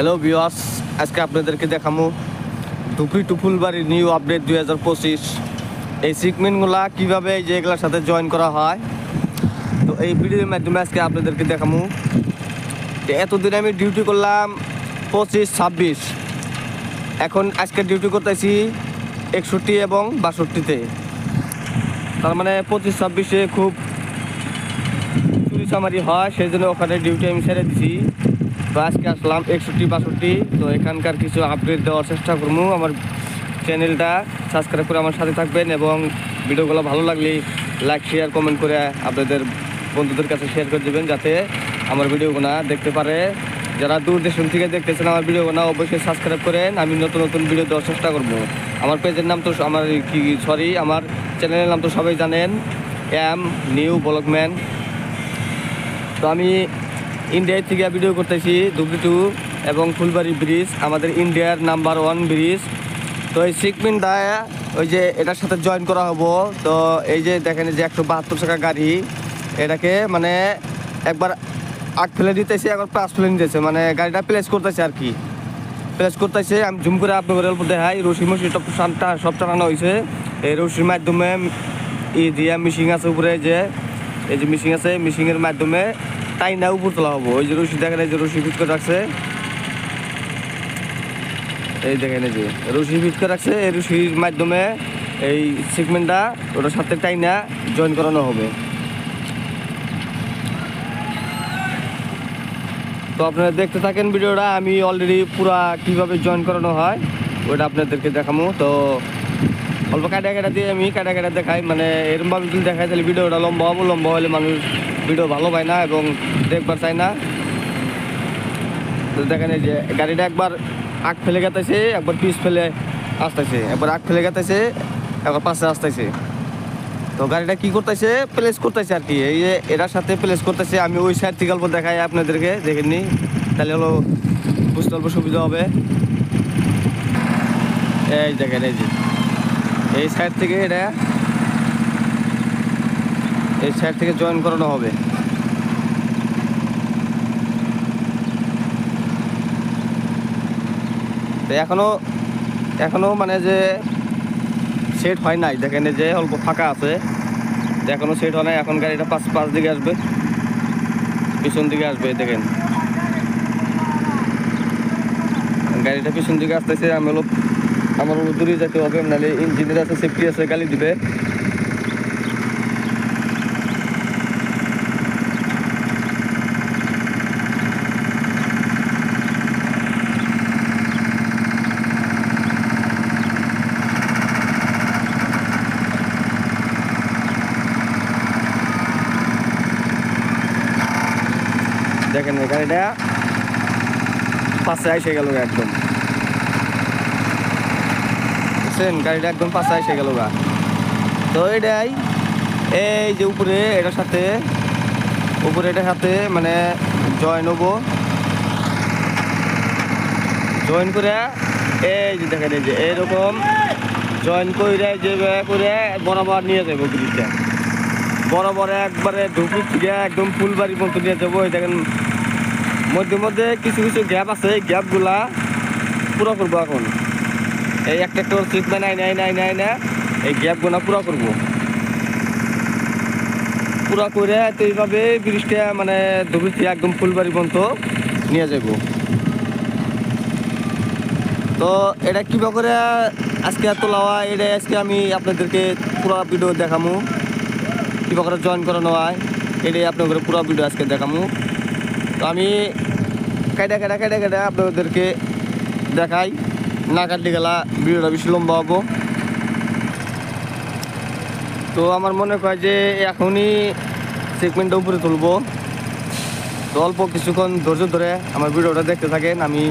Hello viewers, আজকে আপনাদেরকে দেখাবো ধুপড়ি টু ফুলবাড়ির নিউ আপডেট 2025। এই সিগমেন্টগুলা কীভাবে যেগুলোর সাথে জয়েন করা হয়, তো এই ভিডিওর মাধ্যমে আজকে আপনাদেরকে দেখাবো। তো এতদিন আমি ডিউটি করলাম 25-26, এখন আজকে ডিউটি করতেছি 61 এবং 62-তে। তার মানে 25-26-এ খুব চুরি চামারি হয়, সেই জন্য ওখানে ডিউটি আমি ছেড়ে দিছি। তো আজকে আসলাম 61-62। তো এখানকার কিছু আপডেট দেওয়ার চেষ্টা করবো। আমার চ্যানেলটা সাবস্ক্রাইব করে আমার সাথে থাকবেন এবং ভিডিওগুলো ভালো লাগলে লাইক শেয়ার কমেন্ট করে আপনাদের বন্ধুদের কাছে শেয়ার করে দেবেন, যাতে আমার ভিডিওগুলো দেখতে পারে। যারা দূর দেশ থেকে দেখতেছেন আমার ভিডিওগুলো অবশ্যই সাবস্ক্রাইব করেন। আমি নতুন নতুন ভিডিও দেওয়ার চেষ্টা করব। আমার পেজের নাম তো আমার চ্যানেলের নাম তো সবাই জানেন, এম নিউ ব্লগম্যান। তো আমি ইন্ডিয়া থেকে ভিডিও করতেছি ধুপড়ি টু এবং ফুলবাড়ি ব্রিজ, আমাদের ইন্ডিয়ার নাম্বার 1 ব্রিজ। তো এই সিগমেন্টটা ওই যে এটার সাথে জয়েন করা হবো। তো এই যে দেখেন যে 172 টাকা গাড়ি, এটাকে মানে একবার 8 ফেলে দিতেছে, একবার 5 ফেলে নিতেছে, মানে গাড়িটা প্লেস করতেছে আর কি, প্লেস করতেছে। আমি জুম করে আপনাদের অল্প দেখাই। রশি মশি সব টানানো হয়েছে। এই রশির মাধ্যমে দিয়া মিশিং আছে উপরে, যে এই যে মিশিং আছে, মিশিংয়ের মাধ্যমে তাই না উপর তোলা হবো। ওই যে রশি দেখেন, এই যে রশি ফিট করে রাখছে, এই দেখেন এই যে রশি ফিট করে রাখছে। এই রশির মাধ্যমে এই সিগমেন্টটা ওটার সাথে তাই না জয়েন করানো হবে। তো আপনারা দেখতে থাকেন ভিডিওটা। আমি অলরেডি পুরা কীভাবে জয়েন করানো হয় ওটা আপনাদেরকে দেখাবো। তো অল্প কাটা দিয়ে আমি কাটা দেখাই, মানে এরকমভাবে যদি দেখাই তাহলে ভিডিওটা লম্বা হলে মানুষ ভিডিও ভালো পায় না এবং দেখবার চায় না। তো দেখেন এই যে গাড়িটা একবার আগ ফেলে গেতেছে, একবার পিছ ফেলে আসতেছে, একবার আগ ফেলে গেতেছে, একবার পাশে আসতেছে। তো গাড়িটা কি করতেছে, প্লেস করতেছে আর কি, এই যে এটার সাথে প্লেস করতেছে। আমি ওই সাইড থেকে অল্প দেখাই আপনাদেরকে, দেখেননি তাহলে হলো বুঝতে অল্প সুবিধা হবে। এই দেখেন এই যে এই সাইড থেকে এই সাইড থেকে জয়েন করানো হবে। তো এখনো মানে যে সেট হয় নাই, দেখেন যে অল্প ফাঁকা আছে, তো এখনো সেট হয় নাই। এখন গাড়িটা পাঁচ দিকে আসবে, পিছন দিকে আসবে, দেখেন গাড়িটা পিছন দিকে আসতেছে। আমার দূরে যেতে হবে, নাহলে ইঞ্জিনের আছে, সেফটি আছে, গালি দিবে। দেখেন গাড়িটা পাশে এসে গেল, একদম বুঝছেন, গাড়িটা একদম পাশে এসে গেল গা। তো এটাই এই যে উপরে এটার সাথে মানে জয়েন হবো, জয়েন করে এই যে দেখেন এই যে এরকম জয়েন করে যে করে বরাবর নিয়ে যাবো ব্রিজটা, বরাবর একবারে ধুপড়ি থেকে একদম ফুলবাড়ি পর্যন্ত নিয়ে যাবো। এই দেখেন মধ্যে কিছু গ্যাপ আছে, এই গ্যাপগুলা পুরো করবো এখন। এই একটা সিট নাই না, এই গ্যাপগুলা পুরো করবো, পুরো করে তো এইভাবে ব্রিজটা মানে ধুপড়ি থেকে একদম ফুলবাড়ি পর্যন্ত নিয়ে যাবো। তো এটা কীভাবে করে আজকে তোলা হয়, এটা আজকে আমি আপনাদেরকে পুরো ভিডিও দেখাবো, কীভাবে করে জয়েন করানো হয়, এটাই আপনাদের পুরো ভিডিও আজকে দেখাবো। তো আমি কাটা আপনাদেরকে দেখাই, না কাটলে গেলা ভিডিওটা বেশি লম্বা হবো। তো আমার মনে হয় যে এখনই সেগমেন্টটা উপরে তুলবো। তো অল্প কিছুক্ষণ ধৈর্য ধরে আমার ভিডিওটা দেখতে থাকেন। আমি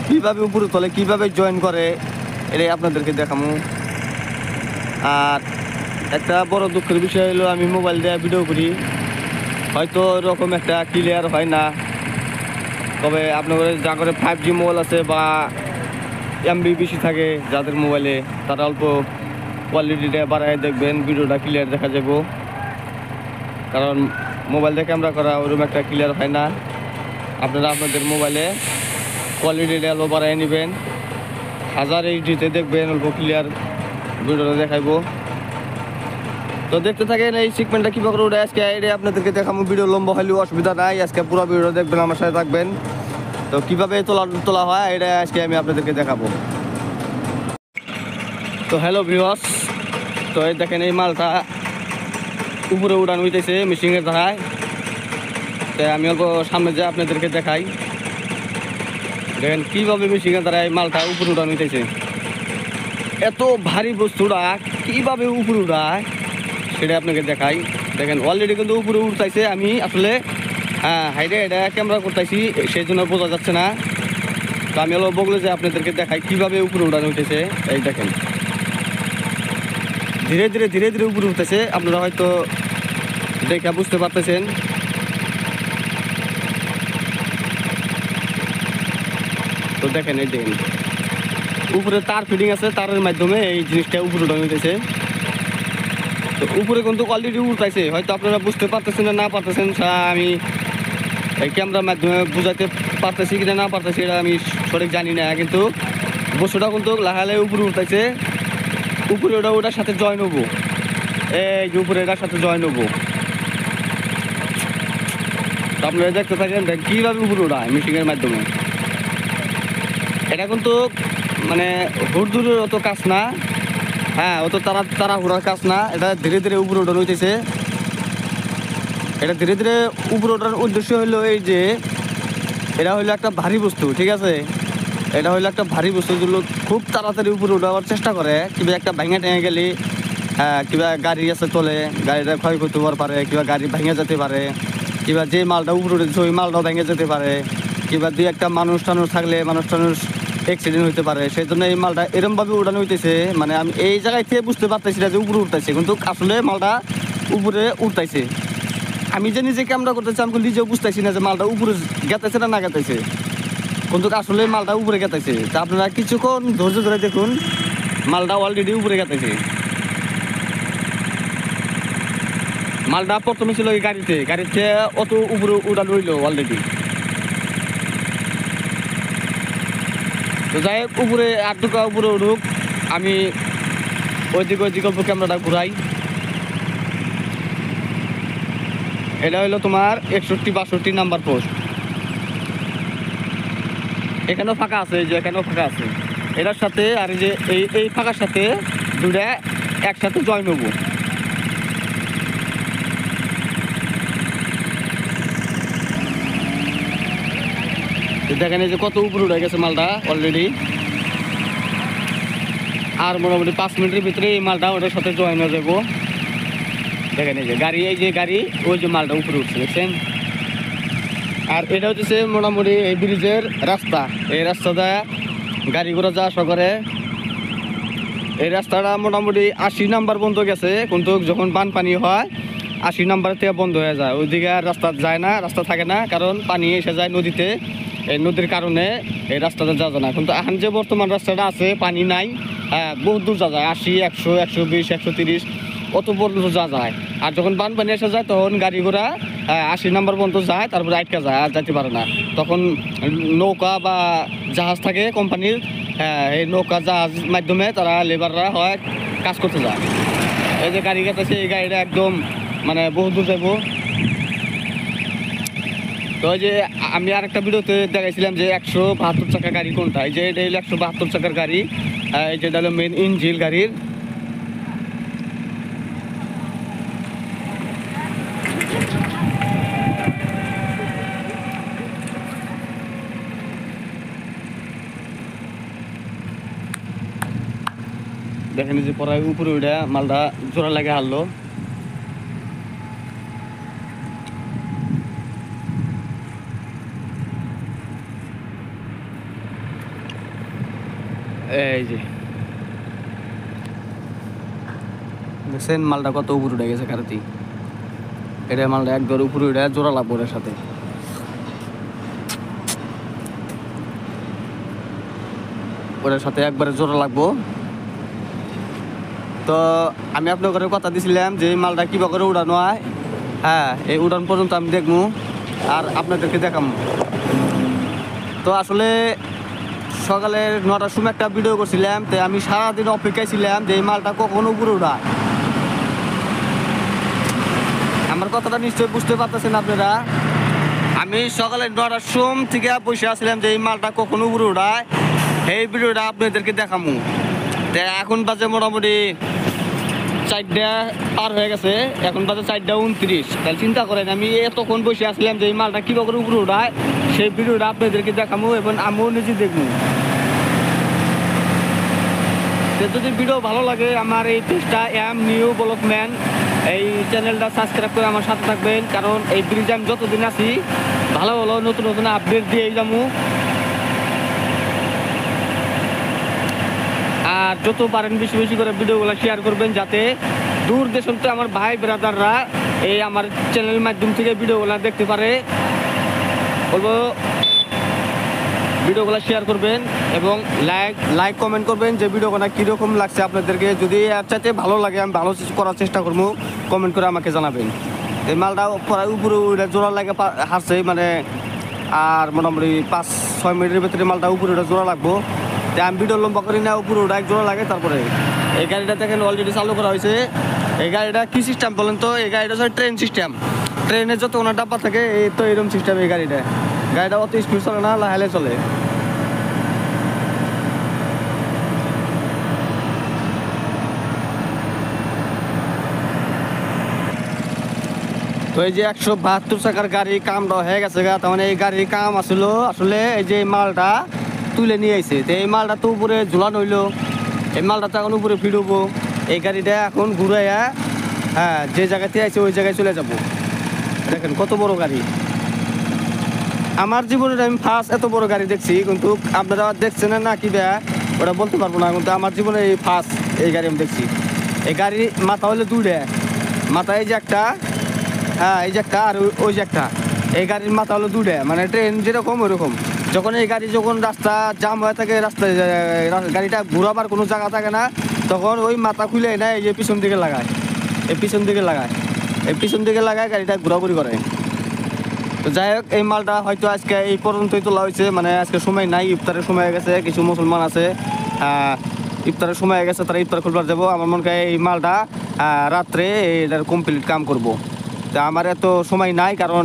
কীভাবে উপরে তোলে, কীভাবে জয়েন করে, এটাই আপনাদেরকে দেখাবো। আর একটা বড় দুঃখের বিষয় হলো, আমি মোবাইল দিয়ে ভিডিও করি, হয়তো এরকম একটা ক্লিয়ার হয় না। তবে আপনাদের যা করে 5G মোবাইল আছে বা MB বেশি থাকে যাদের মোবাইলে, তারা অল্প কোয়ালিটিটা বাড়ায় দেখবেন, ভিডিওটা ক্লিয়ার দেখা যাব। কারণ মোবাইল দিয়ে ক্যামেরা করা ওরকম একটা ক্লিয়ার হয় না। আপনারা আপনাদের মোবাইলে কোয়ালিটিটা অল্প বাড়াই নেবেন, 1000 এইচডিতে দেখবেন, অল্প ক্লিয়ার ভিডিওটা দেখাইবো। তো দেখতে থাকেন এই সিগমেন্টটা কীভাবে ওটা আজকে এটা আপনাদেরকে দেখাবো। ভিডিও লম্বা হলেও অসুবিধা নাই, আজকে পুরো ভিডিও দেখবেন, আমার সাথে থাকবেন। তো কীভাবে তোলা হয় এটা আজকে আমি আপনাদেরকে দেখাবো। তো হ্যালো ভিউয়ার্স, তো এই দেখেন এই মালটা উপরে উড়ানো হইতেছে মেশিনের দ্বারায়। তো আমি অল্প সামনে যে আপনাদেরকে দেখাই, দেখেন কীভাবে মেশিনের দ্বারা এই মালটা উপরে উড়ানো হইতেছে। এত ভারী বস্তুটা কীভাবে উপরে উড়ায় সেটা আপনাকে দেখাই। দেখেন অলরেডি কিন্তু উপরে উঠতেছে, আমি আসলে হাইডে এটা ক্যামেরা করতেছি সেই জন্য বোঝা যাচ্ছে না। তো আমি অল্প বললে যে আপনাদেরকে দেখাই কীভাবে উপরে উড়ানো হইতেছে। এই দেখেন ধীরে ধীরে ধীরে ধীরে উপরে উঠতেছে, আপনারা হয়তো দেখে বুঝতে পারতেছেন। তো দেখেন এই দেখেন উপরে তার ফিটিং আছে, তারের মাধ্যমে এই জিনিসটা উপরে উঠানো হইতেছে। তো উপরে কিন্তু অলরেডি উঠতেছে, হয়তো আপনারা বুঝতে পারতেছেন না পারতেছেন, আমি এই ক্যামেরার মাধ্যমে বুঝাতে পারতেছি কিনা না পারতেছি এটা আমি সঠিক জানি না, কিন্তু বস্তুটা কিন্তু লাগালে উপরে উঠতেছে। উপরে ওটার সাথে জয়েন হবো, এই যে উপরে এটার সাথে জয়েন হবো। আপনারা দেখতে থাকেন কীভাবে উপরে ওঠায় মেশিনের মাধ্যমে। এটা কিন্তু মানে হুড়দুরের অত কাজ না, অত তাড়াহুড়ার কাজ না, এটা ধীরে ধীরে উপরে ওঠানো হইতেছে। এটা ধীরে ধীরে উপরে ওঠার উদ্দেশ্য হলো এই যে এটা হলো একটা ভারী বস্তু, ঠিক আছে, এটা হলো একটা ভারী বস্তু যেগুলো খুব তাড়াতাড়ি উপরে উঠাবার চেষ্টা করে। কিংবা একটা ভেঙে টেঙে গেলে কিংবা গাড়ি আছে তোলে, গাড়িটা ক্ষয়ক্ষতি হওয়ার পারে, কিংবা গাড়ি ভেঙে যেতে পারে, কিংবা যে মালটা উপরে উঠেছে ওই মালটাও ভেঙে যেতে পারে, কিংবা দুই একটা মানুষ টানুষ থাকলে মানুষ অ্যাক্সিডেন্ট হইতে পারে। সেই জন্য এই মালটা এরমভাবে উড়ানো হইতেছে। মানে আমি এই জায়গায় থেকে বুঝতে পারতেছি না যে উপরে উঠতেছে, কিন্তু আসলে মালটা উপরে উঠতেছে। আমি যে নিজে ক্যামেরা করতেছি আমি নিজেও বুঝতেছি না যে মালটা উপরে গেতেছে না গেতেছে, কিন্তু আসলে মালটা উপরে গেতেছে। তা আপনারা কিছুক্ষণ ধৈর্য ধরে দেখুন, মালটা অলরেডি উপরে গেতেছে। মালটা প্রথমে ছিল এই গাড়িতে অত উপরে উড়ানো হইলো অলরেডি। তো যাই হোক, উপরে আর দুটো উপরে উঠুক, আমি ওইদিকে অল্প ক্যামেরাটা ঘুরাই। এটা হলো তোমার 61-62 নাম্বার পোস্ট। এখানেও ফাঁকা আছে, এই যে এখানেও ফাঁকা আছে। এটার সাথে আর এই যে এই ফাঁকার সাথে দুটা একসাথে জয়েন হবো। দেখেন এই যে কত উপরে উঠে গেছে মালটা অলরেডি। আর মোটামুটি 5 মিনিটের ভিতরে এই মালটা ওটার সাথে জয়েন হয়ে যাবো। দেখেন এই যে গাড়ি ওই যে মালটা উপরে উঠছে, দেখছেন। আর এটা হচ্ছে মোটামুটি এই ব্রিজের রাস্তা, এই রাস্তাটা গাড়ি ঘোড়া যা আসা করে। এই রাস্তাটা মোটামুটি 80 নাম্বার বন্ধ গেছে, কিন্তু যখন বানপানি হয় 80 নাম্বার থেকে বন্ধ হয়ে যায়। ওইদিকে আর রাস্তা যায় না, রাস্তা থাকে না, কারণ পানি এসে যায় নদীতে। এই নদীর কারণে এই রাস্তাটা যাওয়া যায় না। কিন্তু এখন যে বর্তমান রাস্তাটা আছে পানি নাই, বহুত দূর যাওয়া যায়, 80, 100, 120, 130 অত পর্যন্ত যাওয়া যায়। আর যখন বানপানি এসে যায় তখন গাড়ি ঘোড়া 80 নাম্বার পর্যন্ত যায়, তারপরে আটকা যায়, আর যেতে পারে না। তখন নৌকা বা জাহাজ থাকে কোম্পানির, এই নৌকা জাহাজ মাধ্যমে তারা লেবাররা হয় কাজ করতে যায়। এই যে গাড়ি গেছে, এই গাড়িটা একদম মানে বহু দূর যাবো। তো এই যে আমি আর একটা ভিডিওতে দেখাইছিলাম যে 172 চাকার গাড়ি কোনটা, এই যে এটা হলো 172 চাকার গাড়ি। এই যেটা হলো মেন ইঞ্জিন গাড়ির। দেখেন যে পরে উপরে উঠে মালটা জোড়া লাগে হারলো। এই যে দেখছেন মালটা কত উপরে উঠে গেছে কারতি। এটা মালটা একদম উপরে উঠে জোড়া লাগবো ওর সাথে। ওটার সাথে একবারে জোড়া লাগবো। তো আমি আপনাদের কথা দিছিলাম যে এই মালটা কীভাবে করে উড়ানো হয়, এই উড়ান পর্যন্ত আমি দেখবো আর আপনাদেরকে দেখাবো। তো আসলে সকালে 9টার সময় একটা ভিডিও করছিলাম, তো আমি সারাদিন অপেক্ষায় ছিলাম যে এই মালটা কখন উপরে উঠায়। আমার কথাটা নিশ্চয়ই বুঝতে পারতেছেন আপনারা। আমি সকালে 9টার সময় থেকে বসে আসছিলাম যে এই মালটা কখন উপরে উঠায়, এই ভিডিওটা আপনাদেরকে দেখামু। তো এখন বাজে মোটামুটি 4টা পার হয়ে গেছে, এখন বাজে 4:29। তাহলে চিন্তা করেন আমি এতক্ষণ বসে আসলাম যে এই মালটা কীভাবে করে উপরে উঠায়, সেই ভিডিওটা আপনাদেরকে দেখামু এবং আমিও নিজে দেখবো। যদি ভিডিও ভালো লাগে আমার এই পেজটা এম নিউ ডেভেলপমেন্ট, এই চ্যানেলটা সাবস্ক্রাইব করে আমার সাথে থাকবেন, কারণ এই ব্রিজে আমি যতদিন আছি ভালো ভালো নতুন নতুন আপডেট দিয়ে যাবো। আর যত পারেন বেশি বেশি করে ভিডিওগুলো শেয়ার করবেন, যাতে দূর দেশে আমার ভাই ব্রাদাররা এই আমার চ্যানেলের মাধ্যম থেকে ভিডিওগুলো দেখতে পারে। বলবো ভিডিওগুলো শেয়ার করবেন এবং লাইক কমেন্ট করবেন যে ভিডিওগুলো কীরকম লাগছে আপনাদেরকে। যদি এর চাইতে ভালো লাগে আমি ভালো করার চেষ্টা করবো, কমেন্ট করে আমাকে জানাবেন। এই মালটা প্রায় উপরে জোড়া লাগে হারছে, মানে আর মোটামুটি 5-6 মিনিটের ভিতরে মালটা উপরে জোড়া লাগবো। তাই আমি ভিডিও লম্বা করি না, উপরে এক জোড়া লাগে। তারপরে এই গাড়িটা দেখেন অলরেডি চালু করা হয়েছে। এই গাড়িটা কী সিস্টেম বলেন তো? এই গাড়িটা হচ্ছে ট্রেন সিস্টেম। ট্রেনের যত ওনার ডাব্বা থাকে এই তো এরকম সিস্টেম। এই গাড়িটা অত স্পিড চলে না, লাহেলে চলে। তো এই যে 172 চাকার গাড়ি কামটা হয়ে গেছে গা। তার মানে এই গাড়ির কাম আসলো আসলে এই যে মালটা তুলে নিয়ে আইছে। তো এই মালটা তো উপরে ঝুলানো হইলো, এই মালটা তো এখন উপরে ফিরবো। এই গাড়িটা এখন ঘুরাইয়া যে জায়গাতে আছে ওই জায়গায় চলে যাব। দেখেন কত বড় গাড়ি। আমার জীবনের আমি ফার্স্ট এত বড় গাড়ি দেখছি, কিন্তু আপনারা দেখছেন না কি ওটা বলতে পারবো না, কিন্তু আমার জীবনে এই ফার্স্ট এই গাড়ি আমি দেখছি। এই গাড়ির মাথা হলে 2টা, মাথা এই যে একটা, এই যে একটা, আর ওই যে একটা। এই গাড়ির মাথা হলো 2টা, মানে ট্রেন যেরকম ওইরকম। যখন এই গাড়ি যখন রাস্তা জাম হয়ে থাকে, রাস্তায় গাড়িটা ঘোরাবার কোনো জায়গা থাকে না, তখন ওই মাথা খুলে না এই যে পিছন দিকে লাগায়, এই পিছন দিকে লাগায় গাড়িটা ঘোরাঘুরি করে। তো যাই হোক, এই মালটা হয়তো আজকে এই পর্যন্তই তোলা হয়েছে, মানে আজকে সময় নাই, ইফতারের সময় হয়ে গেছে। কিছু মুসলমান আছে ইফতারের সময় হয়ে গেছে, তারা ইফতার খুলবার যাবো। আমার মনে হয় এই মালটা রাত্রে এটার কমপ্লিট কাম করবো। তা আমার এত সময় নাই, কারণ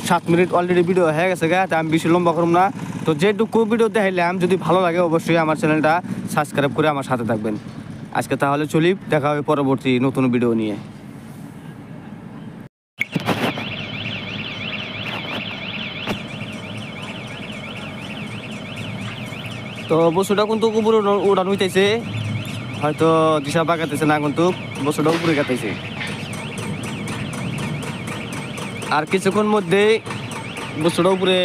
7 মিনিট অলরেডি ভিডিও হয়ে গেছে গা। তা আমি বেশি লম্বা করব না। তো যেটুকু ভিডিও দেখাইলাম, যদি ভালো লাগে অবশ্যই আমার চ্যানেলটা সাবস্ক্রাইব করে আমার সাথে থাকবেন। আজকে তাহলে চলি, দেখা হবে পরবর্তী নতুন ভিডিও নিয়ে। তো বস্তুটা কিন্তু উপরে উড়ানো হইতেছে, হয়তো দিশা বাগাতেছে না, কিন্তু বস্তুটা উপরে গাতাইছে। আর কিছুক্ষণ মধ্যে বস্তুটা উপরে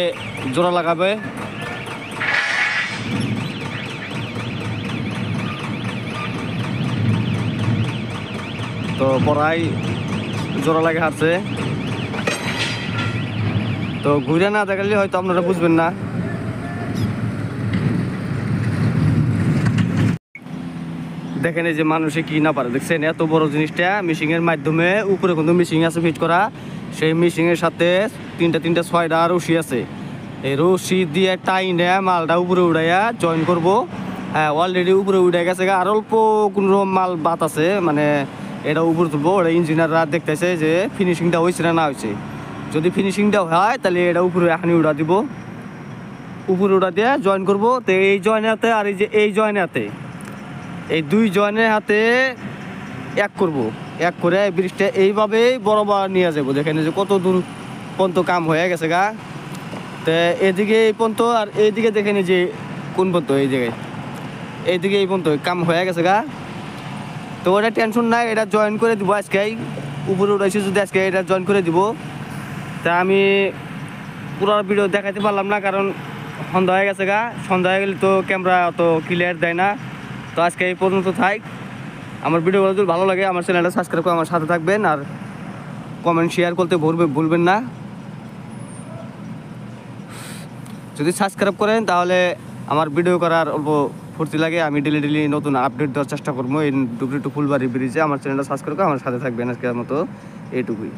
জোড়া লাগাবে। তো পড়াই জোড়া লাগে হারছে। তো ঘুরে না দেখালে হয়তো আপনারা বুঝবেন না। দেখেন এই যে মানুষে কি না পারে, দেখছেন এত বড় জিনিসটা মেশিনের মাধ্যমে উপরে কিন্তু মেশিন আছে ফিট করা। সেই মেশিনের সাথে 3-6টা রশি আছে। এই রশি দিয়ে টাইনে মালটা উপরে উড়াইয়া জয়েন করবো। অলরেডি উপরে উঠে গেছে, আর অল্প কোনো মাল বাত আছে, মানে এটা উপরে তুলবো। ওটা ইঞ্জিনিয়াররা দেখতেছে যে ফিনিশিংটা হয়েছে না হয়েছে। যদি ফিনিশিংটা হয় তাহলে এটা উপরে এখানে উড়া দিব, উপরে উড়া দিয়ে জয়েন করবো। তো এই জয়েনের হাতে আর এই যে এই জয়েনের হাতে, এই 2 জয়েনের হাতে এক করব, এক করে ব্রিজটা এইভাবেই বরাবর নিয়ে যাবো। দেখেন যে কত দূর পর্যন্ত কাম হয়ে গেছে গা। তো এদিকে এই পর্যন্ত, আর এইদিকে দেখেন যে কোন পর্যন্ত, এই জায়গায় এইদিকে এই পর্যন্ত কাম হয়ে গেছে গা। তো ওটা টেনশন নাই, এটা জয়েন করে দিব আজকেই। উপরে উঠেছি যদি আজকে এটা জয়েন করে দিব। তা আমি পুরো ভিডিও দেখাতে পারলাম না, কারণ সন্ধ্যা হয়ে গেছে গা। সন্ধ্যা হয়ে গেলে তো ক্যামেরা অত ক্লিয়ার দেয় না। তো আজকে এই পর্যন্ত থাক। আমার ভিডিওগুলো যদি ভালো লাগে আমার চ্যানেলটা সাবস্ক্রাইব করে আমার সাথে থাকবেন, আর কমেন্ট শেয়ার করতে ভুলবেন না। যদি সাবস্ক্রাইব করেন তাহলে আমার ভিডিও করার অল্প ফুর্তি লাগে। আমি ডেলি নতুন আপডেট দেওয়ার চেষ্টা করবো এই ডুবরি টু ফুলবাড়ি ব্রিজে। আমার চ্যানেলটা সাবস্ক্রাইব করে আমার সাথে থাকবেন। আজকের মতো এইটুকুই।